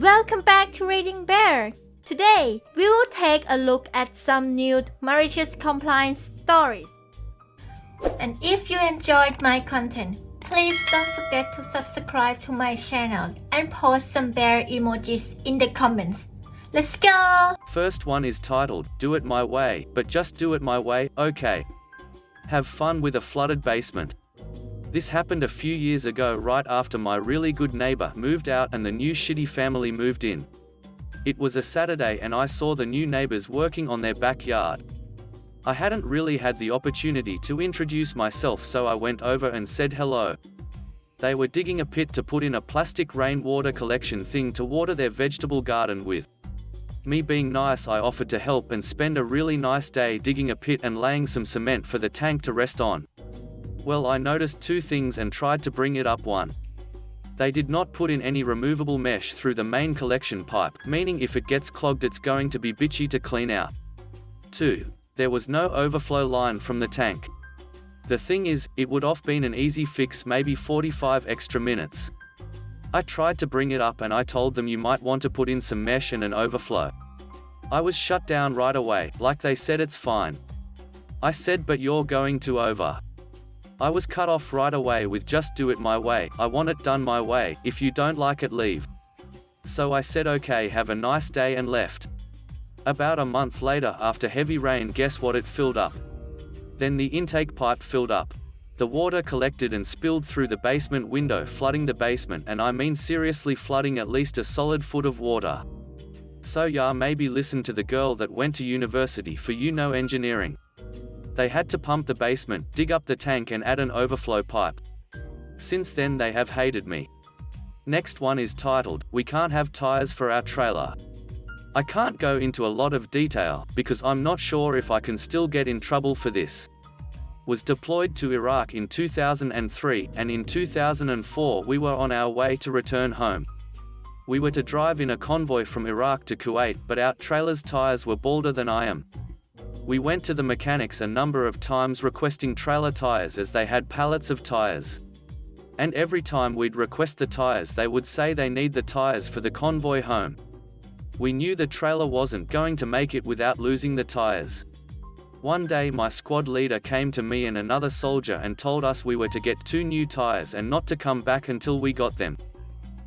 Welcome back to Reading Bear. Today, we will take a look at some new malicious compliance stories. And if you enjoyed my content, please don't forget to subscribe to my channel and post some bear emojis in the comments. Let's go! First one is titled, Do It My Way, but just do it my way, okay. Have fun with a flooded basement. This happened a few years ago right after my really good neighbor moved out and the new shitty family moved in. It was a Saturday and I saw the new neighbors working on their backyard. I hadn't really had the opportunity to introduce myself, so I went over and said hello. They were digging a pit to put in a plastic rainwater collection thing to water their vegetable garden with. Me being nice, I offered to help and spend a really nice day digging a pit and laying some cement for the tank to rest on. Well, I noticed two things and tried to bring it up. One, they did not put in any removable mesh through the main collection pipe, meaning if it gets clogged it's going to be bitchy to clean out. Two, there was no overflow line from the tank. The thing is, it would have been an easy fix, maybe 45 extra minutes. I tried to bring it up and I told them you might want to put in some mesh and an overflow. I was shut down right away, like they said it's fine. I said, but you're going to over. I was cut off right away with just do it my way, I want it done my way, if you don't like it leave. So I said okay, have a nice day, and left. About a month later, after heavy rain, guess what, it filled up. Then the intake pipe filled up. The water collected and spilled through the basement window, flooding the basement, and I mean seriously flooding at least a solid foot of water. So yeah, maybe listen to the girl that went to university for engineering. They had to pump the basement, dig up the tank and add an overflow pipe. Since then they have hated me. Next one is titled, We Can't Have Tires for Our Trailer. I can't go into a lot of detail, because I'm not sure if I can still get in trouble for this. Was deployed to Iraq in 2003, and in 2004 we were on our way to return home. We were to drive in a convoy from Iraq to Kuwait, but our trailer's tires were balder than I am. We went to the mechanics a number of times requesting trailer tires, as they had pallets of tires. And every time we'd request the tires they would say they need the tires for the convoy home. We knew the trailer wasn't going to make it without losing the tires. One day my squad leader came to me and another soldier and told us we were to get 2 new tires and not to come back until we got them.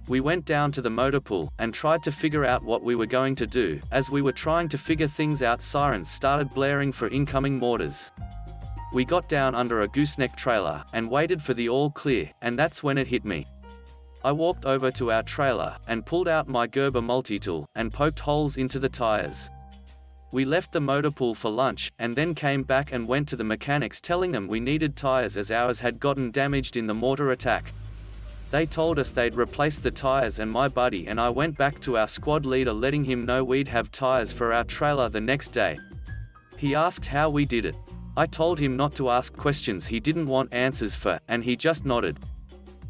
We went down to the motor pool and tried to figure out what we were going to do. As we were trying to figure things out, sirens started blaring for incoming mortars. We got down under a gooseneck trailer and waited for the all clear, and that's when it hit me. I walked over to our trailer and pulled out my Gerber multi-tool and poked holes into the tires. We left the motor pool for lunch and then came back and went to the mechanics telling them we needed tires as ours had gotten damaged in the mortar attack. They told us they'd replace the tires, and my buddy and I went back to our squad leader letting him know we'd have tires for our trailer the next day. He asked how we did it. I told him not to ask questions he didn't want answers for, and he just nodded.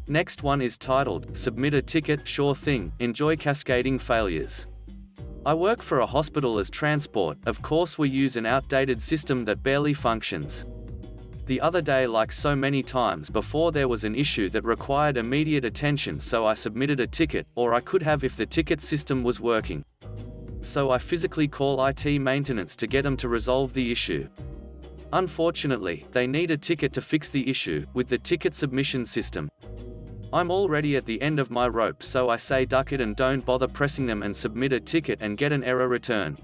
Next one is titled, Submit a Ticket, Sure Thing, Enjoy Cascading Failures. I work for a hospital as transport. Of course we use an outdated system that barely functions. The other day, like so many times before, there was an issue that required immediate attention, so I submitted a ticket, or I could have if the ticket system was working. So I physically call IT maintenance to get them to resolve the issue. Unfortunately, they need a ticket to fix the issue with the ticket submission system. I'm already at the end of my rope, so I say duck it and don't bother pressing them and submit a ticket and get an error return.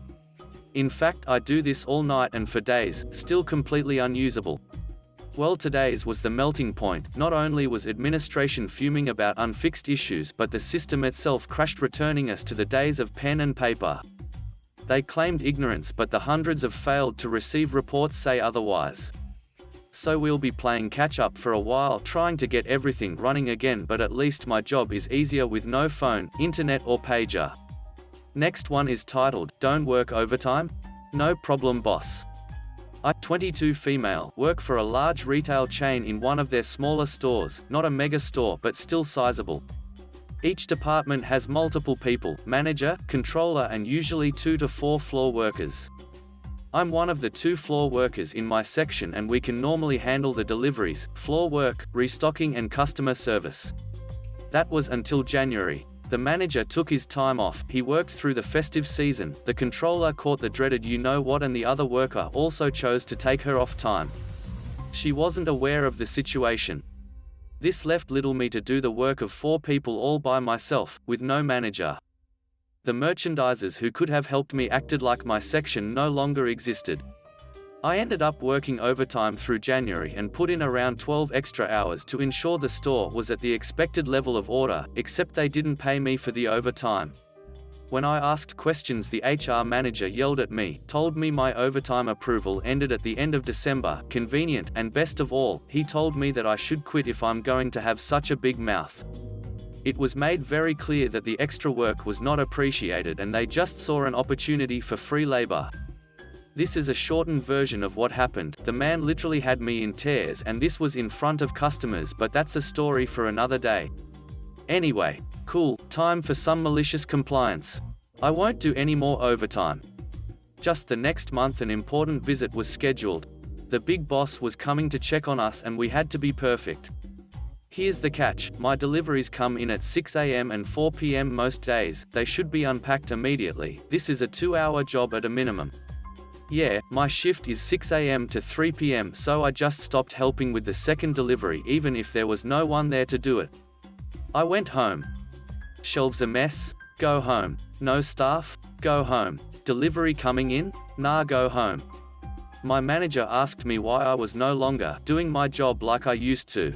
In fact, I do this all night and for days, still completely unusable. Well, today's was the melting point. Not only was administration fuming about unfixed issues, but the system itself crashed, returning us to the days of pen and paper. They claimed ignorance, but the hundreds of failed to receive reports say otherwise. So we'll be playing catch up for a while, trying to get everything running again, but at least my job is easier with no phone, internet or pager. Next one is titled, Don't Work Overtime? No problem, boss. I, 22 female, work for a large retail chain in one of their smaller stores, not a mega store but still sizable. Each department has multiple people, manager, controller and usually 2 to 4 floor workers. I'm one of the 2 floor workers in my section, and we can normally handle the deliveries, floor work, restocking and customer service. That was until January. The manager took his time off, he worked through the festive season, the controller caught the dreaded you-know-what, and the other worker also chose to take her off time. She wasn't aware of the situation. This left little me to do the work of 4 people all by myself, with no manager. The merchandisers who could have helped me acted like my section no longer existed. I ended up working overtime through January and put in around 12 extra hours to ensure the store was at the expected level of order, except they didn't pay me for the overtime. When I asked questions, the HR manager yelled at me, told me my overtime approval ended at the end of December, convenient, and best of all, he told me that I should quit if I'm going to have such a big mouth. It was made very clear that the extra work was not appreciated and they just saw an opportunity for free labor. This is a shortened version of what happened. The man literally had me in tears, and this was in front of customers, but that's a story for another day. Anyway, cool, time for some malicious compliance. I won't do any more overtime. Just the next month an important visit was scheduled. The big boss was coming to check on us and we had to be perfect. Here's the catch, my deliveries come in at 6 AM and 4 PM most days, they should be unpacked immediately. This is a 2-hour job at a minimum. Yeah, my shift is 6 AM to 3 PM, so I just stopped helping with the second delivery even if there was no one there to do it. I went home. Shelves a mess? Go home. No staff? Go home. Delivery coming in? Nah, go home. My manager asked me why I was no longer doing my job like I used to.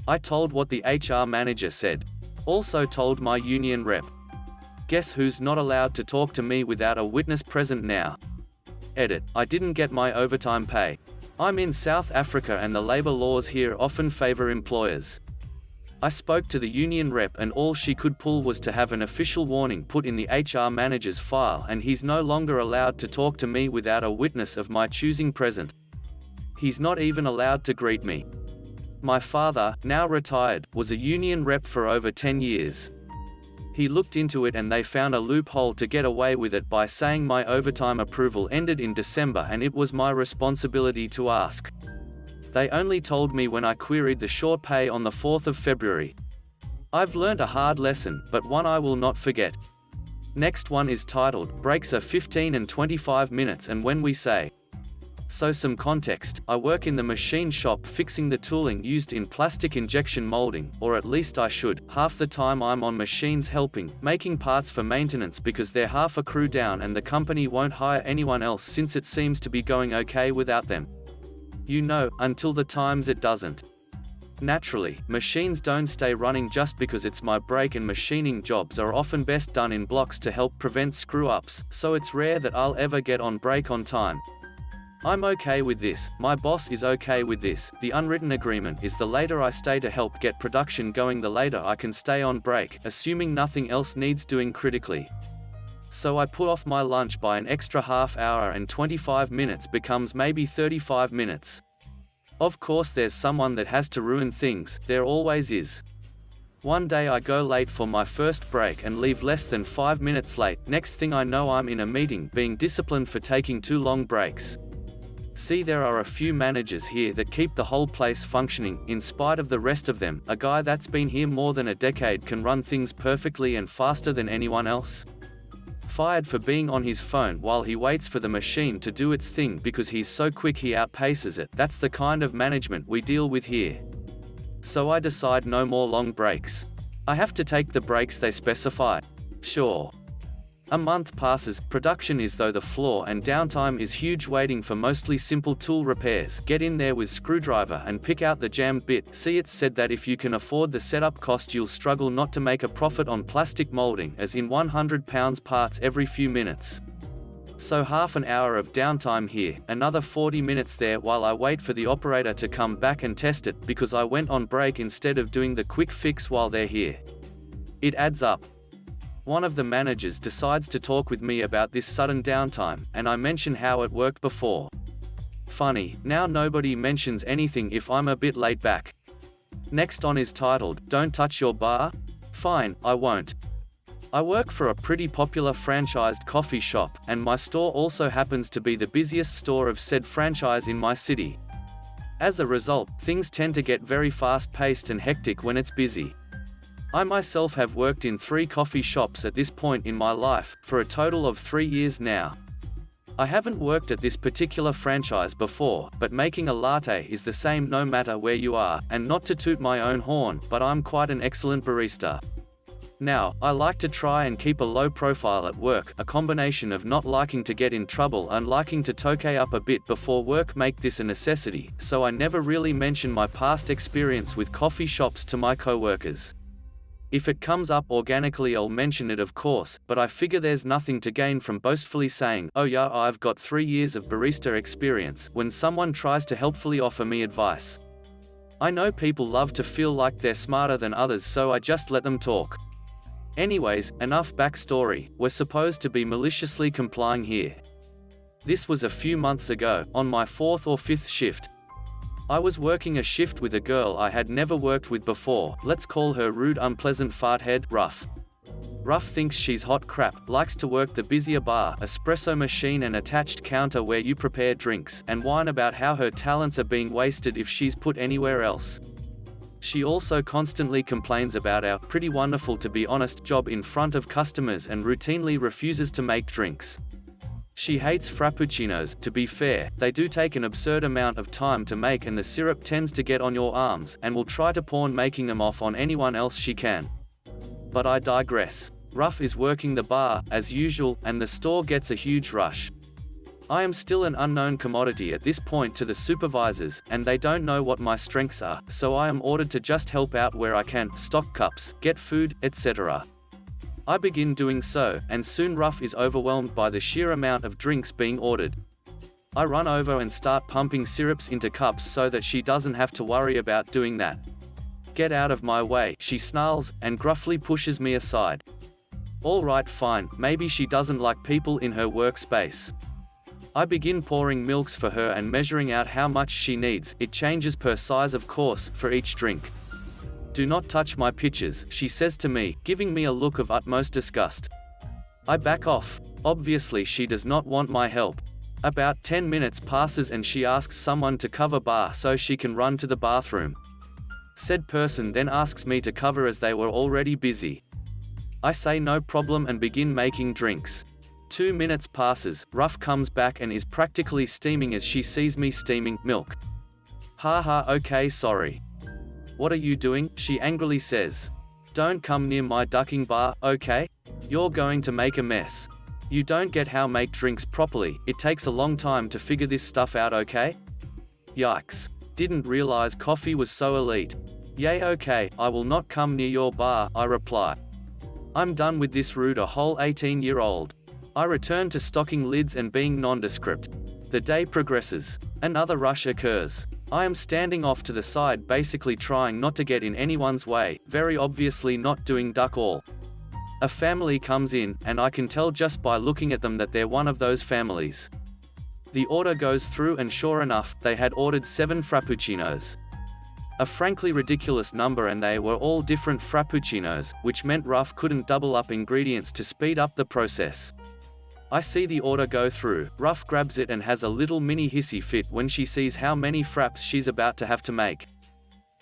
I told what the HR manager said. Also told my union rep. Guess who's not allowed to talk to me without a witness present now? Edit. I didn't get my overtime pay. I'm in South Africa and the labor laws here often favor employers. I spoke to the union rep and all she could pull was to have an official warning put in the HR manager's file, and he's no longer allowed to talk to me without a witness of my choosing present. He's not even allowed to greet me. My father, now retired, was a union rep for over 10 years. He looked into it and they found a loophole to get away with it by saying my overtime approval ended in December and it was my responsibility to ask. They only told me when I queried the short pay on the 4th of February. I've learned a hard lesson, but one I will not forget. Next one is titled, Breaks are 15 and 25 minutes and when we say. So some context, I work in the machine shop fixing the tooling used in plastic injection molding, or at least I should. Half the time I'm on machines helping, making parts for maintenance because they're half a crew down and the company won't hire anyone else since it seems to be going okay without them. You know, until the times it doesn't. Naturally, machines don't stay running just because it's my break, and machining jobs are often best done in blocks to help prevent screw-ups, so it's rare that I'll ever get on break on time. I'm okay with this, my boss is okay with this. The unwritten agreement is the later I stay to help get production going, the later I can stay on break, assuming nothing else needs doing critically. So I put off my lunch by an extra half hour and 25 minutes becomes maybe 35 minutes. Of course there's someone that has to ruin things, there always is. One day I go late for my first break and leave less than 5 minutes late. Next thing I know I'm in a meeting being disciplined for taking too long breaks. See, there are a few managers here that keep the whole place functioning, in spite of the rest of them. A guy that's been here more than a decade can run things perfectly and faster than anyone else. Fired for being on his phone while he waits for the machine to do its thing because he's so quick he outpaces it. That's the kind of management we deal with here. So I decide no more long breaks. I have to take the breaks they specify. Sure. A month passes, production is through the floor and downtime is huge, waiting for mostly simple tool repairs. Get in there with screwdriver and pick out the jammed bit. See, it's said that if you can afford the setup cost you'll struggle not to make a profit on plastic molding, as in 100 pounds parts every few minutes. So half an hour of downtime here, another 40 minutes there while I wait for the operator to come back and test it, because I went on break instead of doing the quick fix while they're here. It adds up. One of the managers decides to talk with me about this sudden downtime, and I mention how it worked before. Funny, now nobody mentions anything if I'm a bit late back. Next on is titled, Don't Touch Your Bar? Fine, I won't. I work for a pretty popular franchised coffee shop, and my store also happens to be the busiest store of said franchise in my city. As a result, things tend to get very fast-paced and hectic when it's busy. I myself have worked in 3 coffee shops at this point in my life, for a total of 3 years now. I haven't worked at this particular franchise before, but making a latte is the same no matter where you are, and not to toot my own horn, but I'm quite an excellent barista. Now, I like to try and keep a low profile at work, a combination of not liking to get in trouble and liking to toke up a bit before work make this a necessity, so I never really mention my past experience with coffee shops to my coworkers. If it comes up organically I'll mention it of course, but I figure there's nothing to gain from boastfully saying, oh yeah, I've got 3 years of barista experience, when someone tries to helpfully offer me advice. I know people love to feel like they're smarter than others, so I just let them talk. Anyways, enough backstory, we're supposed to be maliciously complying here. This was a few months ago, on my 4th or 5th shift. I was working a shift with a girl I had never worked with before, let's call her rude unpleasant farthead, Ruff. Ruff thinks she's hot crap, likes to work the busier bar, espresso machine and attached counter where you prepare drinks, and whine about how her talents are being wasted if she's put anywhere else. She also constantly complains about our, pretty wonderful to be honest, job in front of customers and routinely refuses to make drinks. She hates frappuccinos. To be fair, they do take an absurd amount of time to make and the syrup tends to get on your arms, and will try to pawn making them off on anyone else she can. But I digress. Ruff is working the bar, as usual, and the store gets a huge rush. I am still an unknown commodity at this point to the supervisors, and they don't know what my strengths are, so I am ordered to just help out where I can, stock cups, get food, etc. I begin doing so, and soon Ruff is overwhelmed by the sheer amount of drinks being ordered. I run over and start pumping syrups into cups so that she doesn't have to worry about doing that. Get out of my way, she snarls, and gruffly pushes me aside. Alright fine, maybe she doesn't like people in her workspace. I begin pouring milks for her and measuring out how much she needs, it changes per size of course, for each drink. Do not touch my pitchers, she says to me, giving me a look of utmost disgust. I back off. Obviously she does not want my help. About 10 minutes passes and she asks someone to cover bar so she can run to the bathroom. Said person then asks me to cover as they were already busy. I say no problem and begin making drinks. 2 minutes passes, Ruff comes back and is practically steaming as she sees me steaming milk. Haha, okay, sorry. What are you doing? She angrily says. Don't come near my ducking bar, okay? You're going to make a mess. You don't get how make drinks properly, it takes a long time to figure this stuff out, okay? Yikes. Didn't realize coffee was so elite. Yay, okay, I will not come near your bar, I reply. I'm done with this rude a whole 18-year-old. I return to stocking lids and being nondescript. The day progresses. Another rush occurs. I am standing off to the side basically trying not to get in anyone's way, very obviously not doing duck all. A family comes in, and I can tell just by looking at them that they're one of those families. The order goes through and sure enough, they had ordered 7 frappuccinos. A frankly ridiculous number and they were all different frappuccinos, which meant Ruff couldn't double up ingredients to speed up the process. I see the order go through, Ruff grabs it and has a little mini hissy fit when she sees how many fraps she's about to have to make.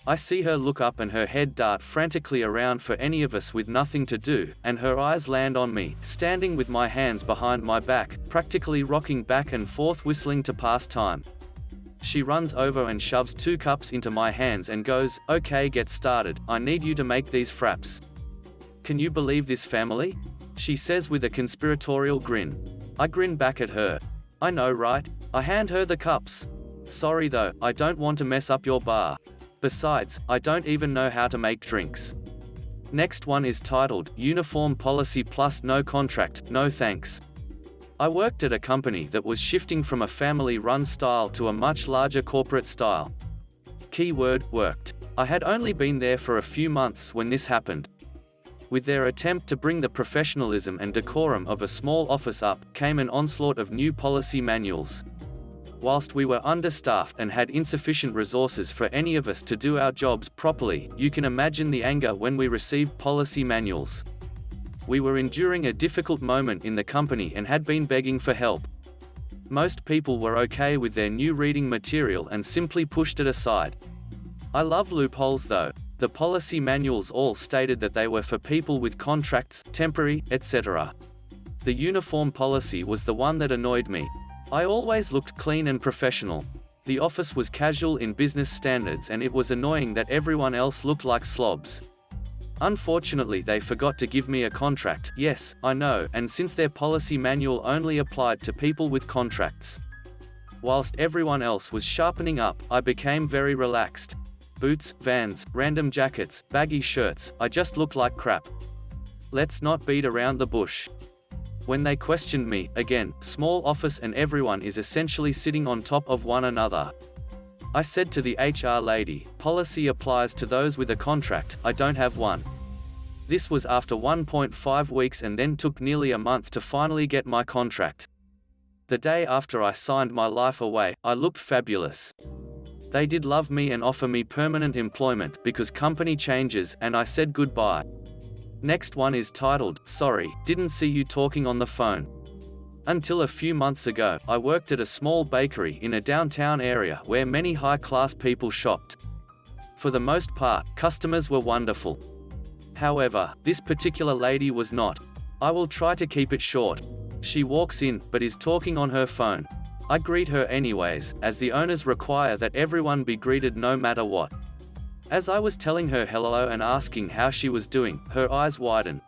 I see her look up and her head dart frantically around for any of us with nothing to do, and her eyes land on me, standing with my hands behind my back, practically rocking back and forth whistling to pass time. She runs over and shoves 2 cups into my hands and goes, okay, get started, I need you to make these fraps. Can you believe this family? She says with a conspiratorial grin. I grin back at her. I know, right? I hand her the cups. Sorry though, I don't want to mess up your bar. Besides, I don't even know how to make drinks. Next one is titled, Uniform Policy Plus No Contract, No Thanks. I worked at a company that was shifting from a family-run style to a much larger corporate style. Keyword, worked. I had only been there for a few months when this happened. With their attempt to bring the professionalism and decorum of a small office up, came an onslaught of new policy manuals. Whilst we were understaffed and had insufficient resources for any of us to do our jobs properly, you can imagine the anger when we received policy manuals. We were enduring a difficult moment in the company and had been begging for help. Most people were okay with their new reading material and simply pushed it aside. I love loopholes though. The policy manuals all stated that they were for people with contracts, temporary, etc. The uniform policy was the one that annoyed me. I always looked clean and professional. The office was casual in business standards, and it was annoying that everyone else looked like slobs. Unfortunately, they forgot to give me a contract. Yes, I know, and since their policy manual only applied to people with contracts. Whilst everyone else was sharpening up, I became very relaxed. Boots, Vans, random jackets, baggy shirts, I just looked like crap. Let's not beat around the bush. When they questioned me, again, small office and everyone is essentially sitting on top of one another. I said to the HR lady, policy applies to those with a contract, I don't have one. This was after 1.5 weeks and then took nearly a month to finally get my contract. The day after I signed my life away, I looked fabulous. They did love me and offer me permanent employment because company changes, and I said goodbye. Next one is titled, Sorry, didn't see you talking on the phone. Until a few months ago, I worked at a small bakery in a downtown area where many high-class people shopped. For the most part, customers were wonderful. However, this particular lady was not. I will try to keep it short. She walks in, but is talking on her phone. I greet her anyways, as the owners require that everyone be greeted no matter what. As I was telling her hello and asking how she was doing, her eyes widen.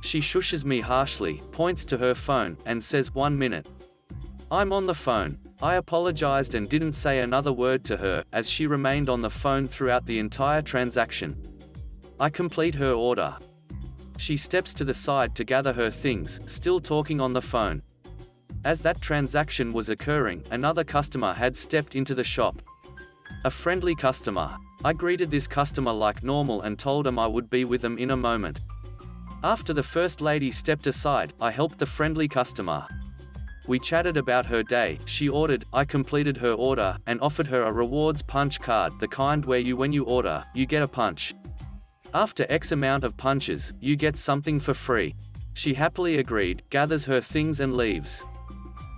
She shushes me harshly, points to her phone, and says 1 minute. I'm on the phone. I apologized and didn't say another word to her, as she remained on the phone throughout the entire transaction. I complete her order. She steps to the side to gather her things, still talking on the phone. As that transaction was occurring, another customer had stepped into the shop. A friendly customer. I greeted this customer like normal and told him I would be with them in a moment. After the first lady stepped aside, I helped the friendly customer. We chatted about her day, she ordered, I completed her order, and offered her a rewards punch card, the kind where when you order, you get a punch. After X amount of punches, you get something for free. She happily agreed, gathers her things and leaves.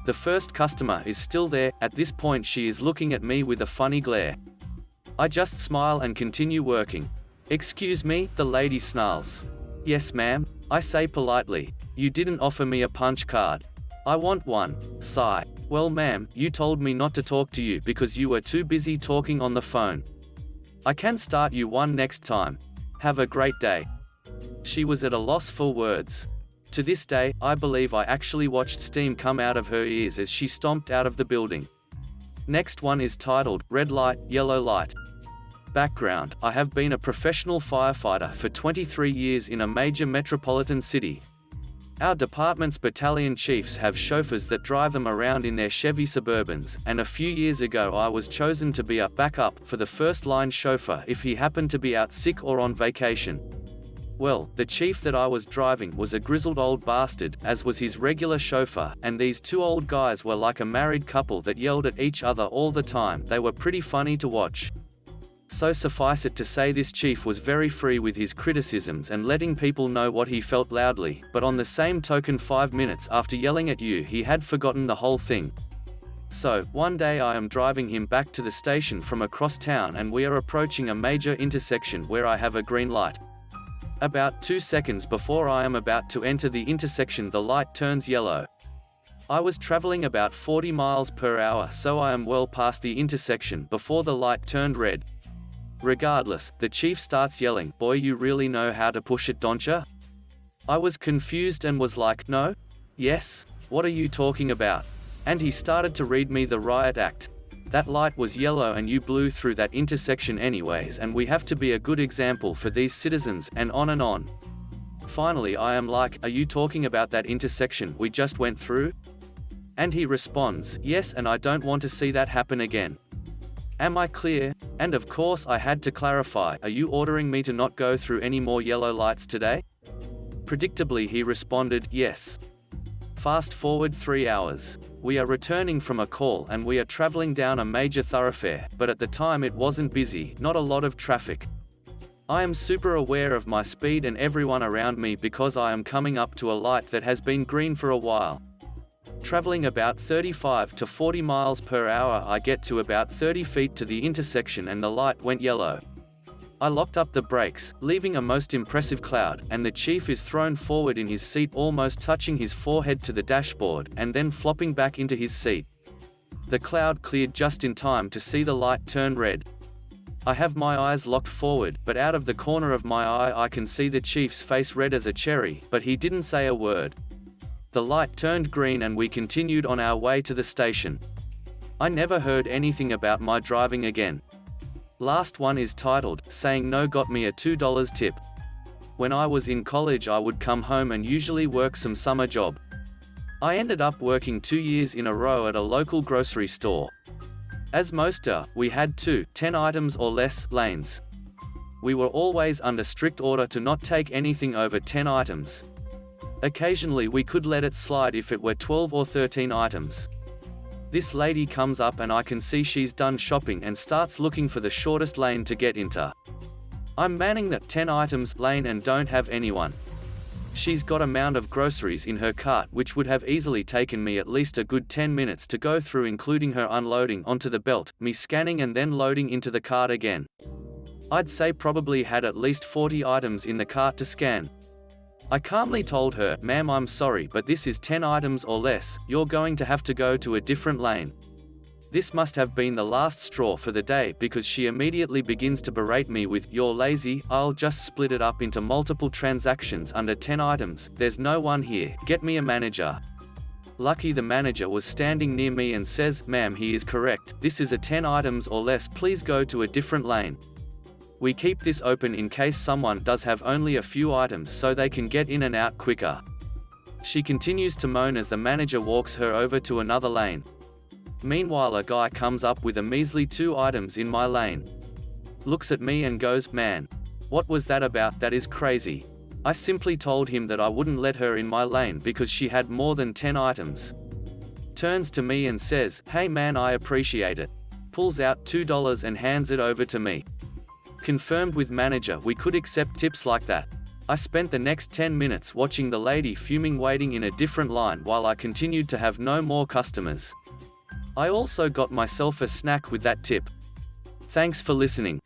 The first customer is still there. At this point she is looking at me with a funny glare. I just smile and continue working. Excuse me, the lady snarls. Yes ma'am, I say politely. You didn't offer me a punch card. I want one. Sigh. Well ma'am, you told me not to talk to you because you were too busy talking on the phone. I can start you one next time. Have a great day. She was at a loss for words. To this day, I believe I actually watched steam come out of her ears as she stomped out of the building. Next one is titled, Red Light, Yellow Light. Background, I have been a professional firefighter for 23 years in a major metropolitan city. Our department's battalion chiefs have chauffeurs that drive them around in their Chevy Suburbans, and a few years ago I was chosen to be a backup for the first-line chauffeur if he happened to be out sick or on vacation. Well, the chief that I was driving was a grizzled old bastard, as was his regular chauffeur, and these two old guys were like a married couple that yelled at each other all the time. They were pretty funny to watch. So suffice it to say, this chief was very free with his criticisms and letting people know what he felt loudly, but on the same token 5 minutes after yelling at you he had forgotten the whole thing. So, one day I am driving him back to the station from across town and we are approaching a major intersection where I have a green light. About 2 seconds before I am about to enter the intersection the light turns yellow. I was traveling about 40 miles per hour, so I am well past the intersection before the light turned red. Regardless, the chief starts yelling, "Boy, you really know how to push it, don't ya?" I was confused and was like, "No? Yes? What are you talking about?" And he started to read me the riot act. That light was yellow and you blew through that intersection anyways, and we have to be a good example for these citizens, and on and on. Finally I am like, "Are you talking about that intersection we just went through?" And he responds, "Yes, and I don't want to see that happen again. Am I clear?" And of course I had to clarify, "Are you ordering me to not go through any more yellow lights today?" Predictably he responded, "Yes." Fast forward 3 hours. We are returning from a call and we are traveling down a major thoroughfare, but at the time it wasn't busy, not a lot of traffic. I am super aware of my speed and everyone around me because I am coming up to a light that has been green for a while. Traveling about 35 to 40 miles per hour, I get to about 30 feet to the intersection and the light went yellow. I locked up the brakes, leaving a most impressive cloud, and the chief is thrown forward in his seat, almost touching his forehead to the dashboard, and then flopping back into his seat. The cloud cleared just in time to see the light turn red. I have my eyes locked forward, but out of the corner of my eye I can see the chief's face red as a cherry, but he didn't say a word. The light turned green and we continued on our way to the station. I never heard anything about my driving again. Last one is titled, Saying No Got Me a $2 Tip. When I was in college I would come home and usually work some summer job. I ended up working 2 years in a row at a local grocery store. As most are, we had 10 items or less lanes. We were always under strict order to not take anything over 10 items. Occasionally we could let it slide if it were 12 or 13 items. This lady comes up and I can see she's done shopping and starts looking for the shortest lane to get into. I'm manning that 10 items lane and don't have anyone. She's got a mound of groceries in her cart which would have easily taken me at least a good 10 minutes to go through, including her unloading onto the belt, me scanning and then loading into the cart again. I'd say probably had at least 40 items in the cart to scan. I calmly told her, "Ma'am, I'm sorry, but this is 10 items or less, you're going to have to go to a different lane." This must have been the last straw for the day because she immediately begins to berate me with, "You're lazy, I'll just split it up into multiple transactions under 10 items, there's no one here, get me a manager." Lucky the manager was standing near me and says, "Ma'am, he is correct, this is a 10 items or less, please go to a different lane. We keep this open in case someone does have only a few items so they can get in and out quicker." She continues to moan as the manager walks her over to another lane. Meanwhile a guy comes up with a measly 2 items in my lane. Looks at me and goes, "Man, what was that about? That is crazy." I simply told him that I wouldn't let her in my lane because she had more than 10 items. Turns to me and says, "Hey man, I appreciate it." Pulls out $2 and hands it over to me. Confirmed with manager we could accept tips like that. I spent the next 10 minutes watching the lady fuming waiting in a different line while I continued to have no more customers. I also got myself a snack with that tip. Thanks for listening.